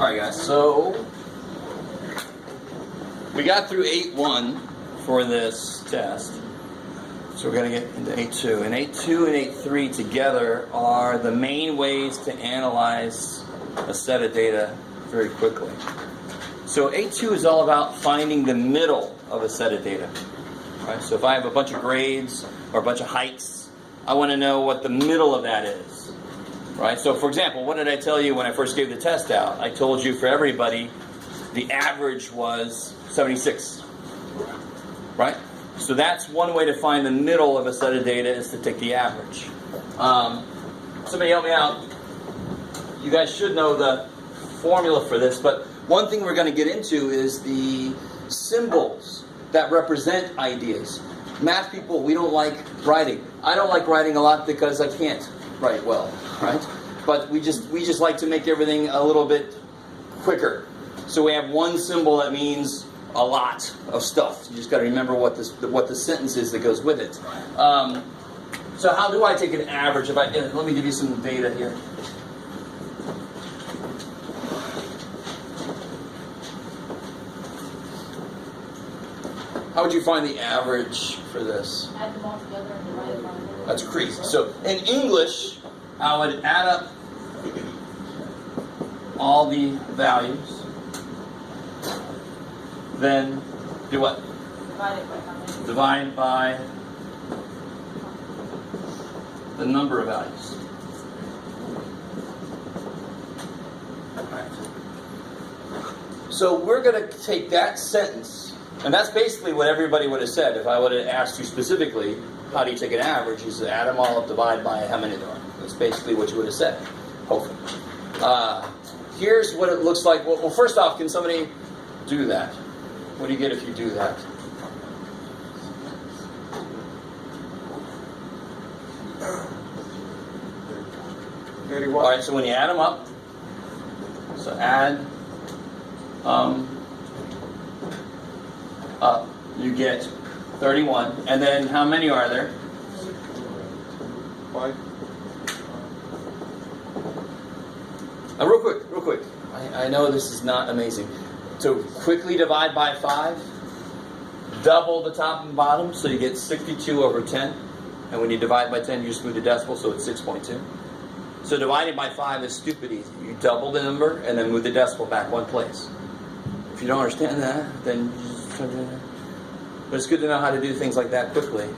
Alright guys, so we got through 8.1 for this test. So we're going to get into 8.2. And 8.2 and 8.3 together are the main ways to analyze a set of data very quickly. So 8.2 is all about finding the middle of a set of data. Right? So if I have a bunch of grades or a bunch of heights, I want to know what the middle of that is. Right? So for example, what did I tell you when I first gave the test out? I told you for everybody the average was 76. Right? So that's one way to find the middle of a set of data, is to take the average. Somebody help me out. You guys should know the formula for this, but one thing we're going to get into is the symbols that represent ideas. Math people, we don't like writing. I don't like writing a lot because I can't write well, right? But we just like to make everything a little bit quicker. So we have one symbol that means a lot of stuff. You just got to remember what the sentence is that goes with it. So how do I take an average? Let me give you some data here. How would you find the average for this? Add them all together and divide it by 4. That's crazy. So in English, I would add up all the values. Then do what? Divide it by how many? Divide by the number of values. Right. So we're going to take that sentence, and that's basically what everybody would have said if I would have asked you specifically, how do you take an average? You add them all up, divide by how many there are. That's basically what you would have said, hopefully. Here's what it looks like. Well, first off, can somebody do that? What do you get if you do that? All right, so when you add them up, so add up, you get 31. And then how many are there? 5. Real quick. I know this is not amazing. So quickly divide by 5, double the top and bottom, so you get 62 over 10. And when you divide by 10, you just move the decimal, so it's 6.2. So dividing by 5 is stupid easy. You double the number and then move the decimal back one place. If you don't understand that, then you just... But it's good to know how to do things like that quickly,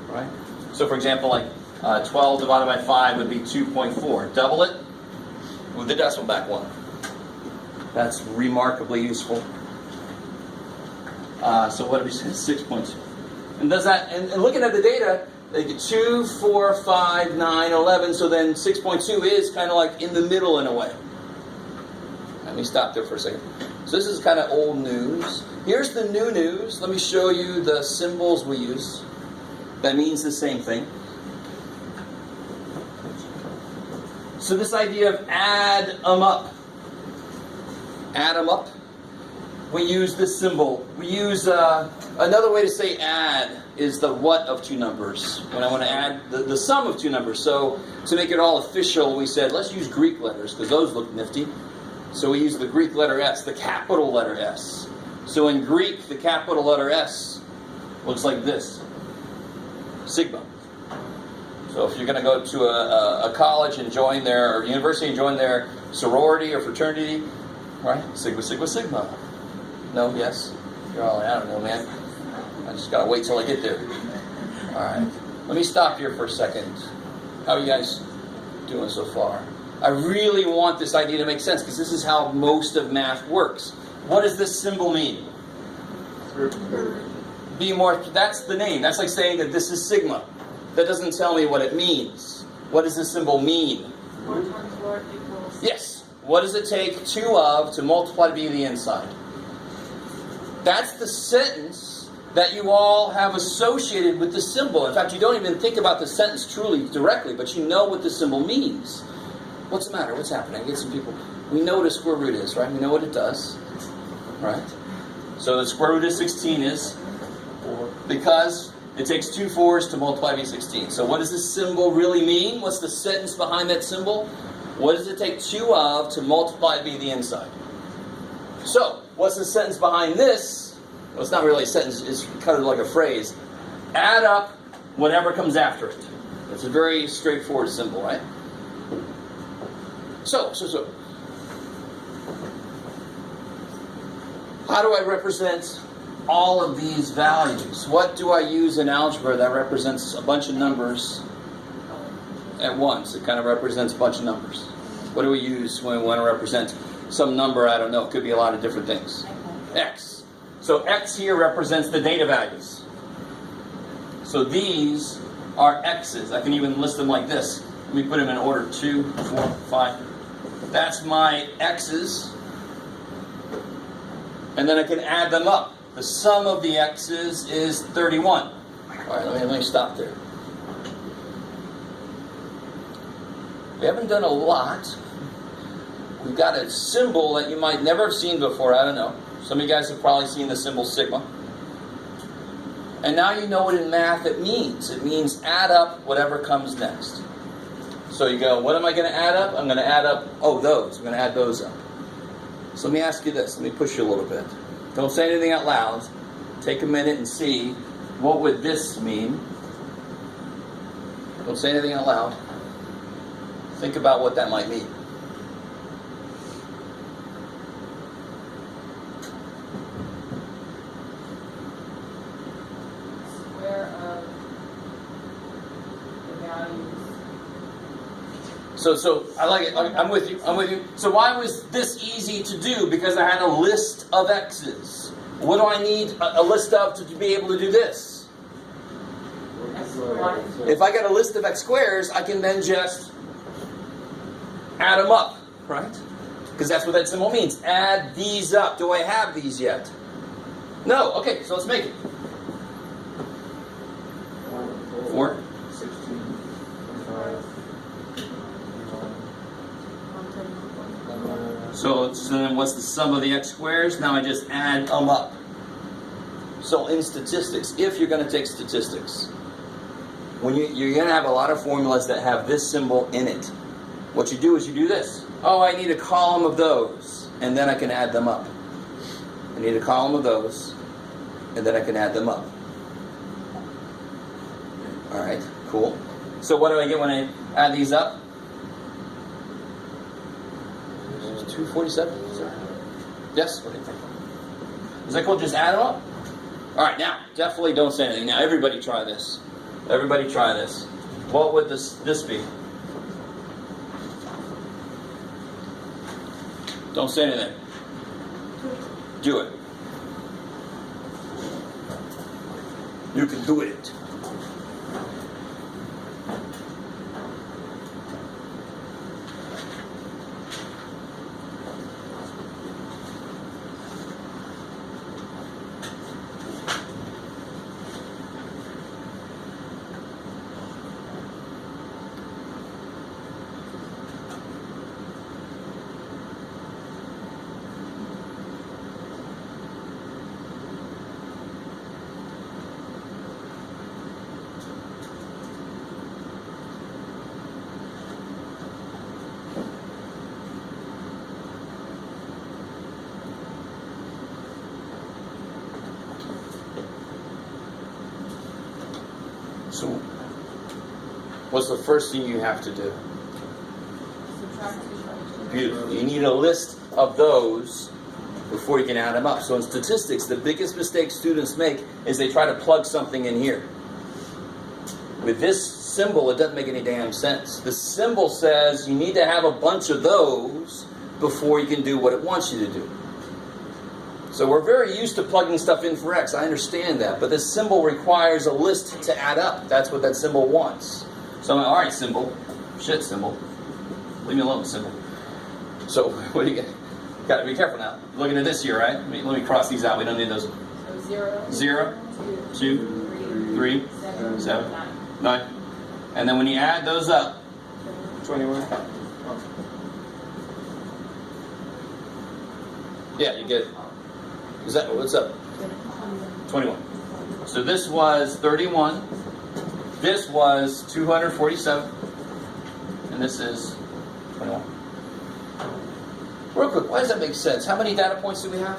right? So for example, like 12 divided by 5 would be 2.4. Double it, move the decimal back one. That's remarkably useful. So what did we say? 6.2. And does that? And looking at the data, they get 2, 4, 5, 9, 11. So then 6.2 is kind of like in the middle in a way. Let me stop there for a second. So this is kind of old news. Here's the new news. Let me show you the symbols we use. That means the same thing. So this idea of add them up. Add them up. We use this symbol. We use another way to say add is the what of two numbers. When I want to add the sum of two numbers. So to make it all official, we said let's use Greek letters because those look nifty. So we use the Greek letter S, the capital letter S. So in Greek, the capital letter S looks like this. Sigma. So if you're going to go to a college and join their, or university and join their sorority or fraternity, right? Sigma, sigma, sigma. No, yes? You're all, I don't know, man. I just got to wait till I get there. All right. Let me stop here for a second. How are you guys doing so far? I really want this idea to make sense because this is how most of math works. What does this symbol mean? Be more, that's the name. That's like saying that this is sigma. That doesn't tell me what it means. What does this symbol mean? 4 times 4 equals... Yes. What does it take 2 of to multiply to be the inside? That's the sentence that you all have associated with the symbol. In fact, you don't even think about the sentence truly directly, but you know what the symbol means. What's the matter? What's happening? I get some people. We know what a square root is, right? We know what it does, right? So the square root of 16 is 4 because it takes 2 4s to multiply to be 16. So what does this symbol really mean? What's the sentence behind that symbol? What does it take 2 of to multiply to be the inside? So, what's the sentence behind this? Well, it's not really a sentence, it's kind of like a phrase. Add up whatever comes after it. It's a very straightforward symbol, right? So. How do I represent all of these values? What do I use in algebra that represents a bunch of numbers at once? It kind of represents a bunch of numbers. What do we use when we want to represent some number? I don't know. It could be a lot of different things. X. So X here represents the data values. So these are X's. I can even list them like this. Let me put them in order. 2, 4, 5. That's my X's. And then I can add them up. The sum of the X's is 31. All right, let me stop there. We haven't done a lot. We've got a symbol that you might never have seen before. I don't know. Some of you guys have probably seen the symbol sigma. And now you know what in math it means. It means add up whatever comes next. So you go, what am I going to add up? I'm going to add up, those. I'm going to add those up. So let me ask you this. Let me push you a little bit. Don't say anything out loud. Take a minute and see, what would this mean? Don't say anything out loud. Think about what that might mean. Square of the values. So I like it. I'm with you. So why was this easy to do? Because I had a list of X's. What do I need a list of to be able to do this? If I get a list of X squares, I can then just add them up, right? Because that's what that symbol means. Add these up. Do I have these yet? No. Okay, so let's make it. 4. 16, 25. So then what's the sum of the X squares? Now I just add them up. So in statistics, if you're going to take statistics, when you're going to have a lot of formulas that have this symbol in it. What you do is you do this. I need a column of those, and then I can add them up. I need a column of those, and then I can add them up. All right, cool. So what do I get when I add these up? 247? Yes? What do you think? Is that cool? Just add them up? All right, now, definitely don't say anything. Now, everybody try this. Everybody try this. What would this be? Don't say anything. Do it. You can do it. So, what's the first thing you have to do? Subtract 2 Beautiful. You need a list of those before you can add them up. So in statistics, the biggest mistake students make is they try to plug something in here. With this symbol, it doesn't make any damn sense. The symbol says you need to have a bunch of those before you can do what it wants you to do. So we're very used to plugging stuff in for X. I understand that. But this symbol requires a list to add up. That's what that symbol wants. So I'm like, all right, symbol. Shit, symbol. Leave me alone, symbol. So what do you get? Got to be careful now. Looking at this here, right? Let me cross these out. We don't need those. So 0, 2, 3, 7, 9. And then when you add those up, 21. yeah, you get. Is that what's up? 21. So this was 31. This was 247. And this is 21. Real quick, why does that make sense? How many data points do we have?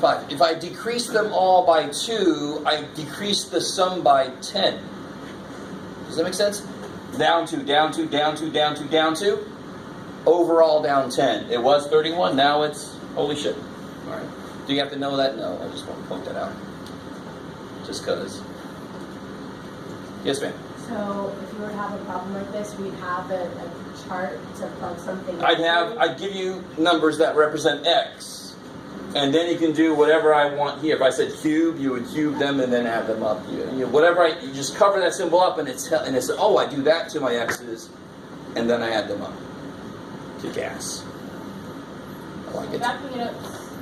5. If I decrease them all by 2, I decrease the sum by 10. Does that make sense? Down 2, down 2, down 2, down 2, down 2. Overall down 10. It was 31, now it's, holy shit. Alright. Do you have to know that? No, I just want to point that out. Just because. Yes, ma'am. So if you were to have a problem like this, we'd have a chart to plug something. I'd give you numbers that represent X. And then you can do whatever I want here. If I said cube, you would cube them and then add them up. You just cover that symbol up and it's oh, I do that to my X's and then I add them up. Kick ass. I like it. Backing it up,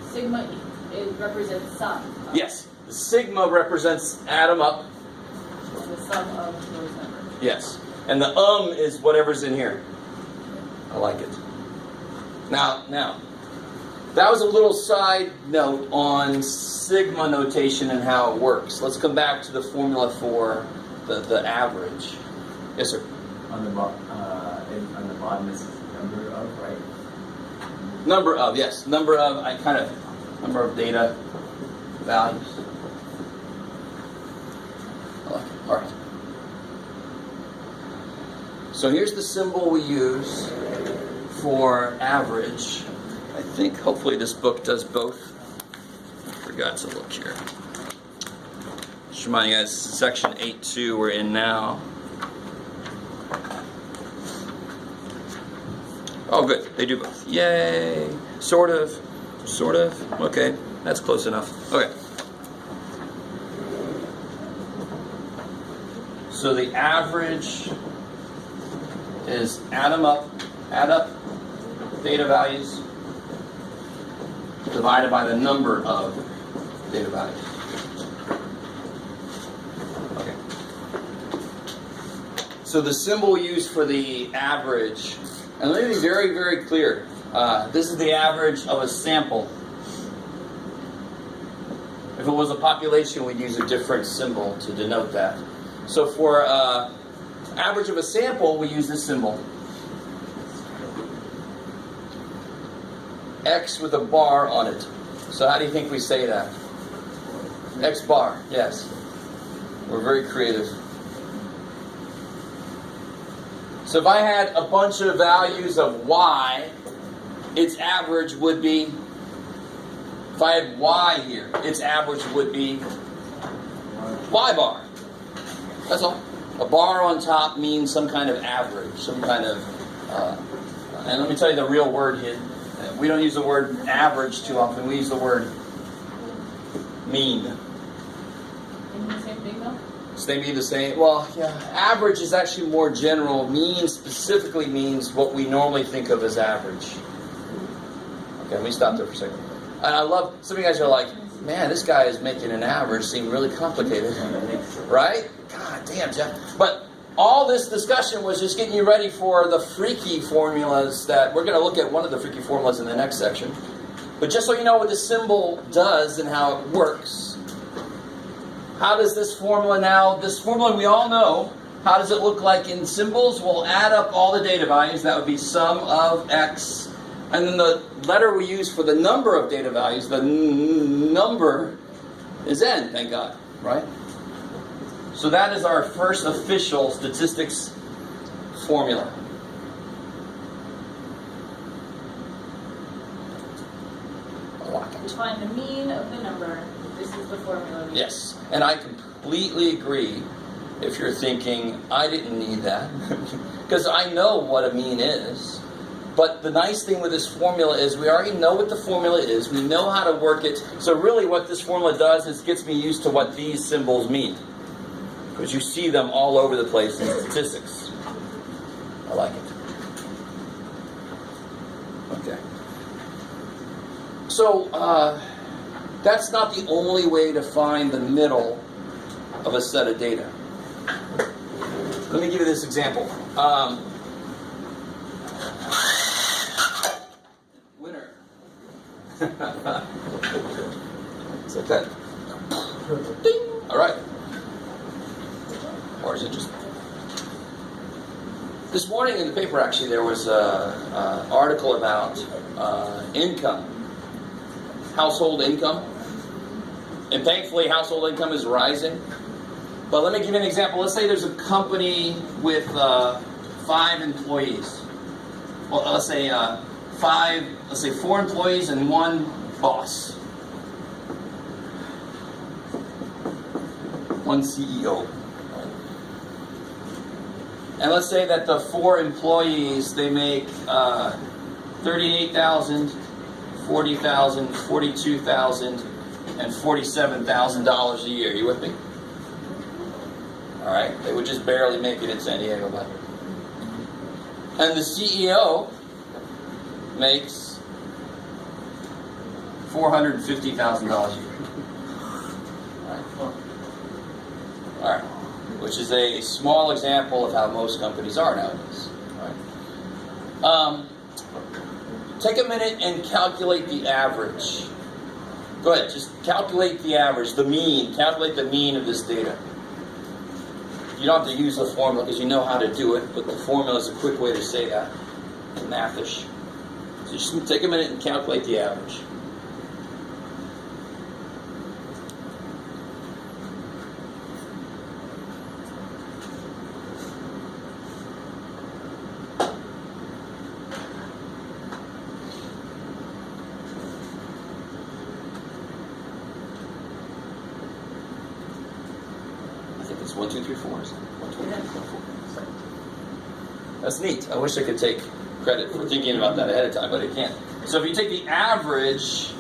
sigma, it represents sum. Yes. The sigma represents add them up. And the sum of those numbers. Yes. And the is whatever's in here. I like it. Now, that was a little side note on sigma notation and how it works. Let's come back to the formula for the average. Yes, sir. On the bottom is number of, right? Number of, yes. Number of data values. I like it. All right. So here's the symbol we use for average. I think hopefully this book does both. I forgot to look here. Just remind you guys, section 8.2 we're in now. Oh good, they do both. Yay! Sort of. Okay, that's close enough. Okay. So the average is add up data values divided by the number of data values. Okay. So the symbol we use for the average, and let me be very, very clear. This is the average of a sample. If it was a population, we'd use a different symbol to denote that. So for average of a sample, we use this symbol. X with a bar on it. So how do you think we say that? X bar, yes. We're very creative. So if I had a bunch of values of Y, its average would be, if I had Y here, its average would be Y bar. That's all. A bar on top means some kind of average, some kind of, and let me tell you the real word here. We don't use the word average too often. We use the word mean. They mean the same thing though? So they mean the same. Well, yeah. Average is actually more general. Mean specifically means what we normally think of as average. Okay, let me stop there for a second. And I love, some of you guys are like, man, this guy is making an average seem really complicated. Right? God damn, Jeff. But all this discussion was just getting you ready for the freaky formulas that we're going to look at one of the freaky formulas in the next section. But just so you know what the symbol does and how it works. How does this formula now, this formula we all know, how does it look like in symbols? We'll add up all the data values. That would be sum of X. And then the letter we use for the number of data values, the number is N, thank God, right? So that is our first official statistics formula. To find the mean of the number, this is the formula. Yes, and I completely agree if you're thinking, I didn't need that, because I know what a mean is. But the nice thing with this formula is we already know what the formula is, we know how to work it, so really what this formula does is gets me used to what these symbols mean. Because you see them all over the place in statistics. I like it. Okay. So, that's not the only way to find the middle of a set of data. Let me give you this example. Winner. It's like that. Ding! All right. Or is it just... This morning in the paper, actually, there was an article about income, household income. And thankfully, household income is rising. But let me give you an example. Let's say there's a company with 5 employees. Well, let's say 4 employees and 1 boss. 1 CEO. And let's say that the 4 employees, they make $38,000, $40,000, $42,000, and $47,000 a year. You with me? All right. They would just barely make it in San Diego, but. And the CEO makes $450,000 a year. All right. Which is a small example of how most companies are nowadays. All right. Take a minute and calculate the average. Go ahead, just calculate the average, the mean. Calculate the mean of this data. You don't have to use the formula because you know how to do it, but the formula is a quick way to say that. Mathish. So just take a minute and calculate the average. I think it's 1, 2, 3, 4. Isn't it? 1, 2, 3, 4, 4. That's neat. I wish I could take credit for thinking about that ahead of time, but I can't. So if you take the average,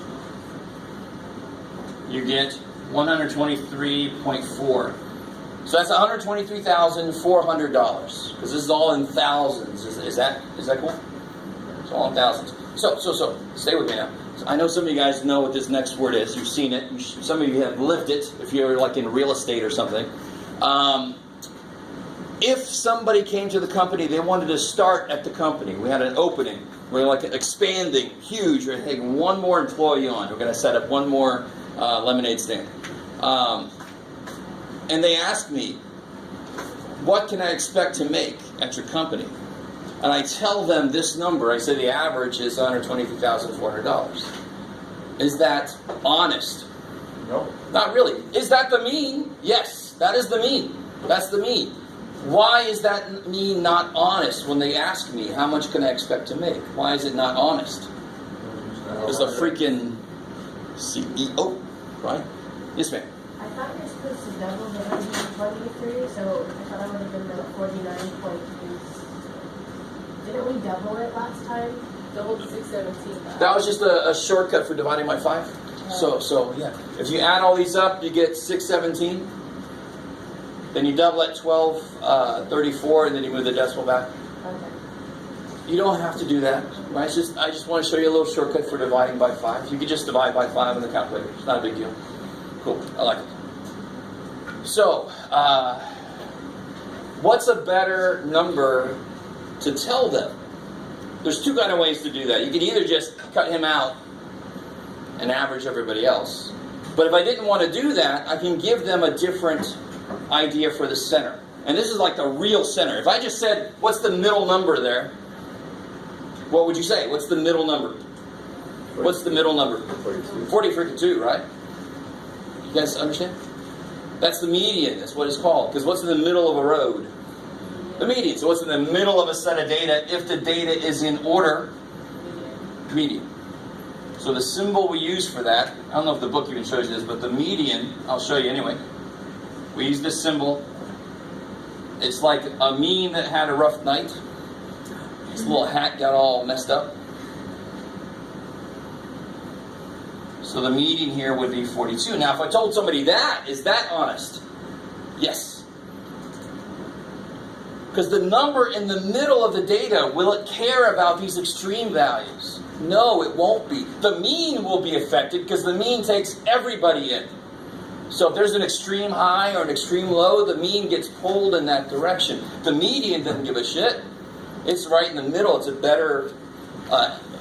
you get 123.4. So that's $123,400 because this is all in thousands. Is that cool? It's all in thousands. So stay with me now. So I know some of you guys know what this next word is. You've seen it. Some of you have lived it. If you're like in real estate or something. If somebody came to the company, they wanted to start at the company. We had an opening. We're like expanding, huge. We're taking 1 more employee on. We're going to set up 1 more lemonade stand. And they asked me, what can I expect to make at your company? And I tell them this number. I say the average is $123,400. Is that honest? No. Not really. Is that the mean? Yes, that is the mean. That's the mean. Why is that mean not honest when they ask me how much can I expect to make? Why is it not honest? It's a freaking CEO, right? Yes, ma'am. I thought you're supposed to double the 123, so I thought I would have been the 49.3. Didn't we double it last time? Double the 617. That was just a shortcut for dividing by 5. So yeah. If you add all these up, you get 617. Then you double at 1234, and then you move the decimal back. Okay. You don't have to do that. Right? I just want to show you a little shortcut for dividing by 5. You could just divide by 5 on the calculator. It's not a big deal. Cool. I like it. So, what's a better number to tell them? There's 2 kind of ways to do that. You could either just cut him out and average everybody else. But if I didn't want to do that, I can give them a different idea for the center. And this is like the real center. If I just said, what's the middle number there? What would you say? What's the middle number? What's the middle number? 42, right? You guys understand? That's the median. That's what it's called. Because what's in the middle of a road? The median. So what's in the middle of a set of data if the data is in order? Median. So the symbol we use for that, I don't know if the book even shows you this, but the median, I'll show you anyway. We use this symbol. It's like a meme that had a rough night. His little hat got all messed up. So the median here would be 42. Now if I told somebody that, is that honest? Yes. Because the number in the middle of the data, will it care about these extreme values? No, it won't be. The mean will be affected because the mean takes everybody in. So if there's an extreme high or an extreme low, the mean gets pulled in that direction. The median doesn't give a shit. It's right in the middle. It's a better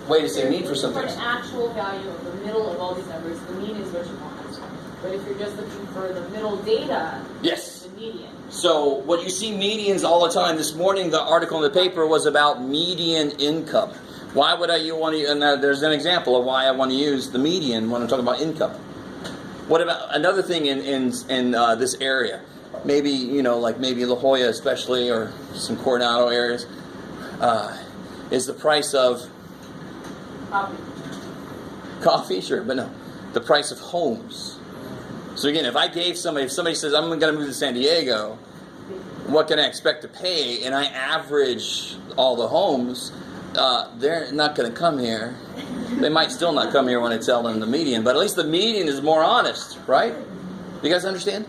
way to say mean for some things. For an actual value of the middle of all these numbers, the mean is what you want. But if you're just looking for the middle data, Yes. the median. So what you see medians all the time. This morning, the article in the paper was about median income. Why would you want to? And there's an example of why I want to use the median when I'm talking about income. What about another thing in this area? Maybe like maybe La Jolla, especially, or some Coronado areas, is the price of coffee, sure, but no, the price of homes. So again, if somebody says, I'm going to move to San Diego, what can I expect to pay? And I average all the homes, they're not going to come here. They might still not come here when I tell them the median, but at least the median is more honest, right? You guys understand?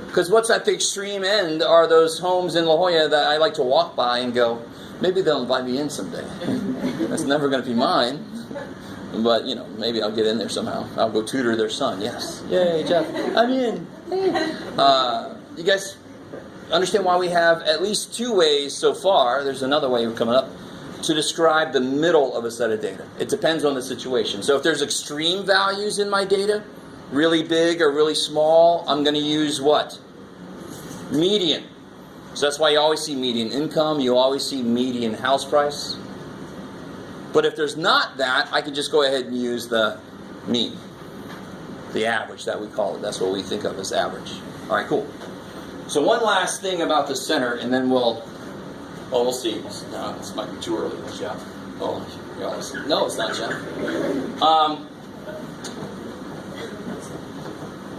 Because what's at the extreme end are those homes in La Jolla that I like to walk by and go, maybe they'll invite me in someday. That's never going to be mine. But, maybe I'll get in there somehow. I'll go tutor their son. Yes. Yay, Jeff. I'm in. You guys understand why we have at least two ways so far, there's another way coming up, to describe the middle of a set of data. It depends on the situation. So if there's extreme values in my data, really big or really small, I'm going to use what? Median. So that's why you always see median income. You always see median house price. But if there's not that, I can just go ahead and use the mean. The average that we call it. That's what we think of as average. All right, cool. So one last thing about the center, and then we'll see. No, this might be too early, Jeff. Oh, no, it's not, Jeff.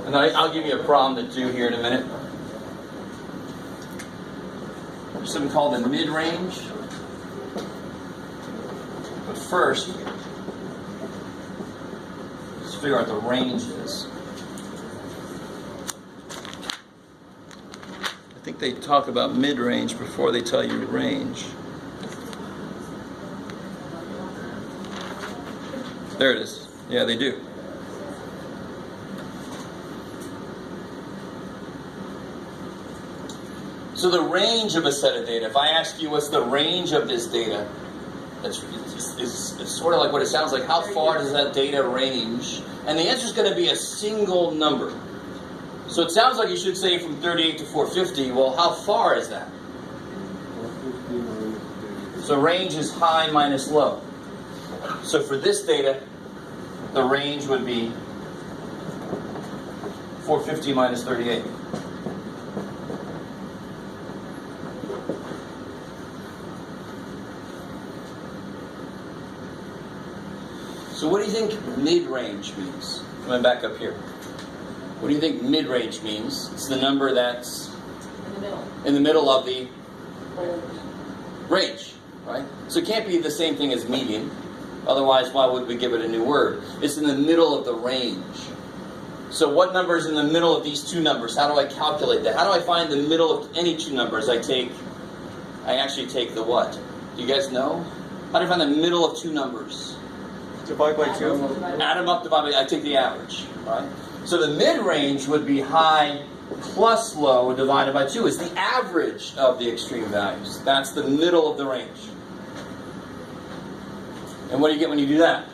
And I'll give you a problem to do here in a minute. There's something called the mid-range. But first, let's figure out the ranges. I think they talk about mid-range before they tell you range. There it is. Yeah, they do. So the range of a set of data, if I ask you what's the range of this data, it's sort of like what it sounds like. How far does that data range? And the answer is going to be a single number. So it sounds like you should say from 38 to 450. Well, how far is that? So range is high minus low. So for this data, the range would be 450 minus 38. So what do you think mid-range means? Coming back up here. What do you think mid-range means? It's the number that's in the middle of the range, right? So it can't be the same thing as median. Otherwise, why would we give it a new word? It's in the middle of the range. So what number is in the middle of these two numbers? How do I calculate that? How do I find the middle of any two numbers? I actually take the what? Do you guys know? How do I find the middle of two numbers? Divide by 2. Add them up, divide by, I take the average, right? So the mid-range would be high plus low divided by 2. It's the average of the extreme values. That's the middle of the range. And what do you get when you do that?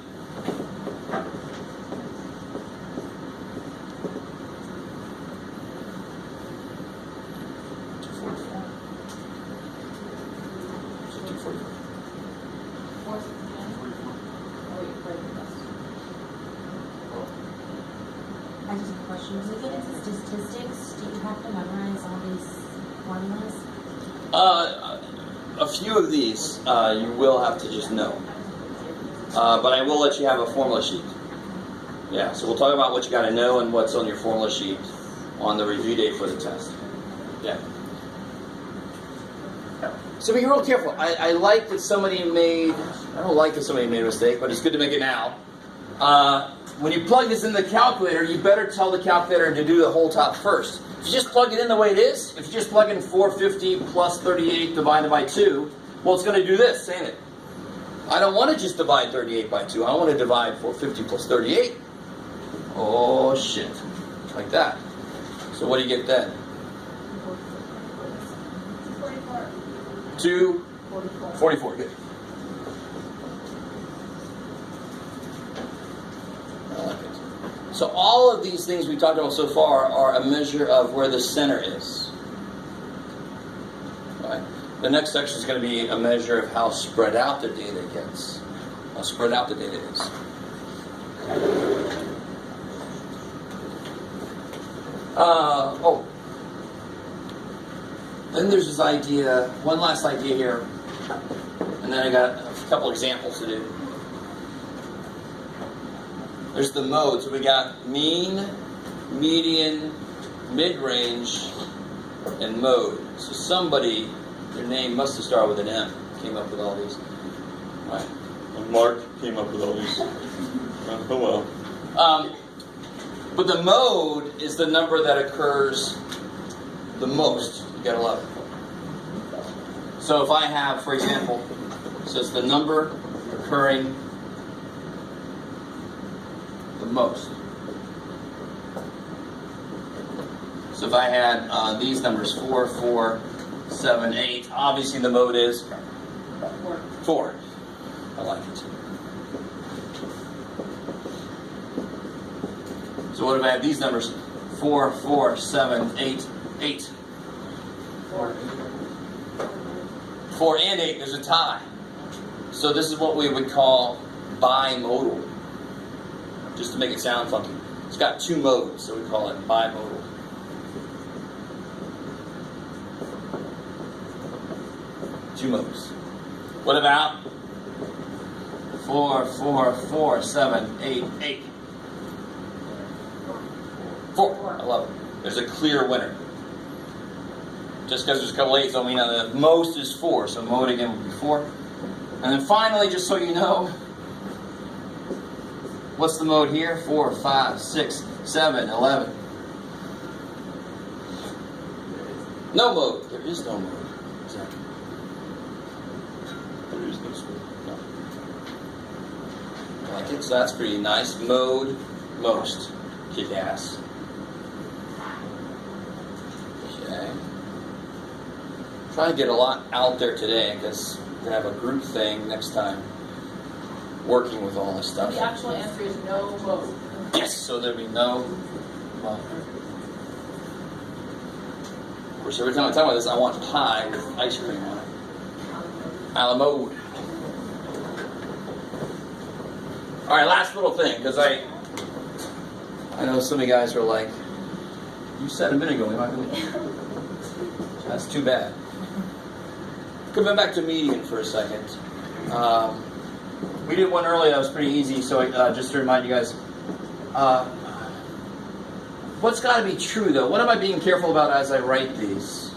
I just have a question. As we get into statistics, do you have to memorize all these formulas? A few of these you will have to just know. But I will let you have a formula sheet. Yeah, so we'll talk about what you got to know and what's on your formula sheet on the review day for the test. Yeah. So be real careful. I like that somebody made, I don't like that somebody made a mistake, but it's good to make it now. When you plug this in the calculator, you better tell the calculator to do the whole top first. If you just plug it in the way it is, if you just plug in 450 plus 38 divided by 2, well, it's going to do this, ain't it? I don't want to just divide 38 by 2. I want to divide 450 plus 38. Oh, shit. Like that. So what do you get then? 2, 44. Good. So all of these things we talked about so far are a measure of where the center is. The next section is going to be a measure of how spread out the data gets. How spread out the data is. Then there's this idea, one last idea here, and then I got a couple examples to do. There's the modes. So we got mean, median, mid-range, and mode. So somebody, their name must have started with an M, came up with all these. Right. And Mark came up with all these. Oh well. But the mode is the number that occurs the most. You gotta love it. So if I have, for example, it says the number occurring the most. So if I had these numbers 4, 4, 7, 8, obviously the mode is 4. I like it. So what if I have these numbers? 4, 4, 7, 8, 8. 4 and 8, there's a tie. So this is what we would call bimodal. Just to make it sound funky. It's got 2 modes, so we call it bimodal. Two modes. What about 4, 4, 4, 7, 8, 8? 4. I love it. There's a clear winner. Just because there's a couple 8s don't mean that the most is 4. So mode again would be 4. And then finally, just so you know, what's the mode here? 4, 5, 6, 7, 11. No mode. There is no mode. Exactly. There is no school. No. I like it. So that's pretty nice. Mode, most. Kick ass. Okay. Trying to get a lot out there today because we're going to have a group thing next time. Working with all this stuff. The actual answer is no mode. Yes, so there'll be no mode. Of course, every time I talk about this, I want pie with ice cream on it. A la mode. Alright, last little thing, because I know some of you guys are like, you said a minute ago, we might be. That's too bad. Coming back to median for a second. We did one earlier that was pretty easy, so just to remind you guys, what's got to be true though? What am I being careful about as I write these?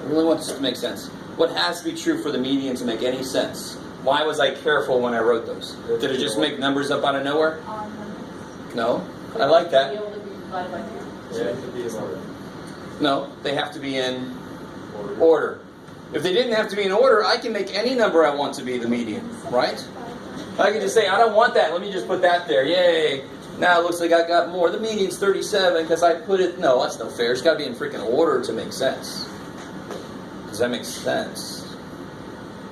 I really want this to make sense. What has to be true for the median to make any sense? Why was I careful when I wrote those? Did it just make numbers up out of nowhere? No? I like that. Be able to be divided by 3. Yeah, it could be in order. No, they have to be in order. If they didn't have to be in order, I can make any number I want to be the median, right? I can just say, I don't want that. Let me just put that there. Yay. Now it looks like I got more. The median's 37 because I put it... No, that's no fair. It's got to be in freaking order to make sense. Does that make sense?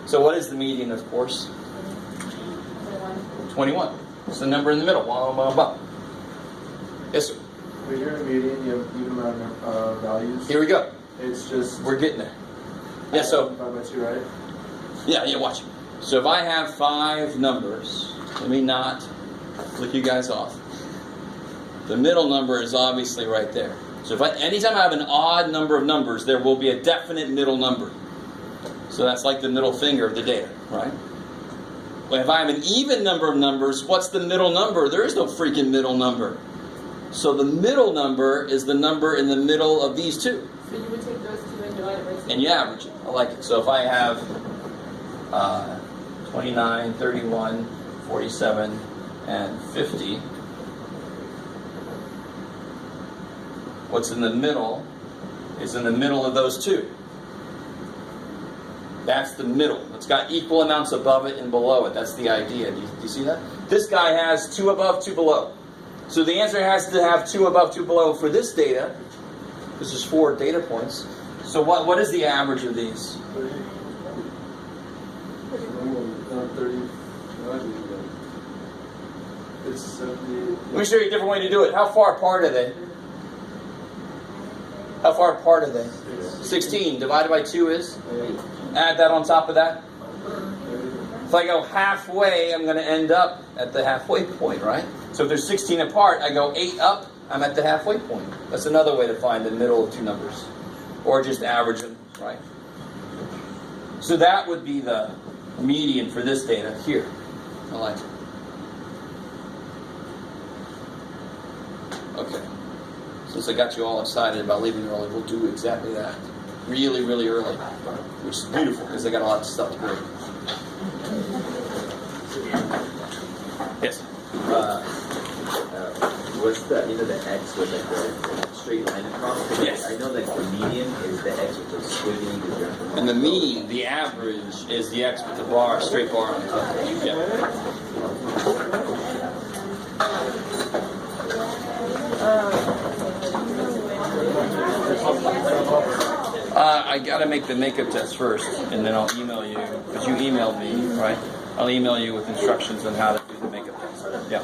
So what is the median, of course? 21. It's the number in the middle. Blah, blah, blah. Yes, sir. When you're in a median, you have even amount of values. Here we go. It's just... We're getting there. Yeah, so... 5 by 2, right? Yeah, watch. So if I have 5 numbers, let me not flick you guys off. The middle number is obviously right there. So if anytime I have an odd number of numbers, there will be a definite middle number. So that's like the middle finger of the data, right? But if I have an even number of numbers, what's the middle number? There is no freaking middle number. So the middle number is the number in the middle of these two. So you would take those 2 and divide it by 6. And you average it. I like it. So if I have 29, 31, 47, and 50, what's in the middle is in the middle of those 2. That's the middle. It's got equal amounts above it and below it. That's the idea. Do you see that? This guy has 2 above, 2 below. So the answer has to have 2 above, 2 below for this data. This is 4 data points. So what is the average of these? 30. 30. It's 70. Let me show you a different way to do it. How far apart are they? How far apart are they? 16 divided by 2 is? Add that on top of that. If I go halfway, I'm going to end up at the halfway point, right? So if there's 16 apart, I go 8 up, I'm at the halfway point. That's another way to find the middle of two numbers. Or just average them, right? So that would be the median for this data here. I like it. Okay. Since I got you all excited about leaving early, we'll do exactly that. Really, really early. Which is beautiful because I got a lot of stuff to grade. Yes? What's the x with like the straight line across? Yes. I know that the median is the x with the squiggly. And the mean, the average, is the x with the bar, straight bar on the top. Yeah. I gotta make the makeup test first, and then I'll email you, because you emailed me, right? I'll email you with instructions on how to do the makeup test. Yeah.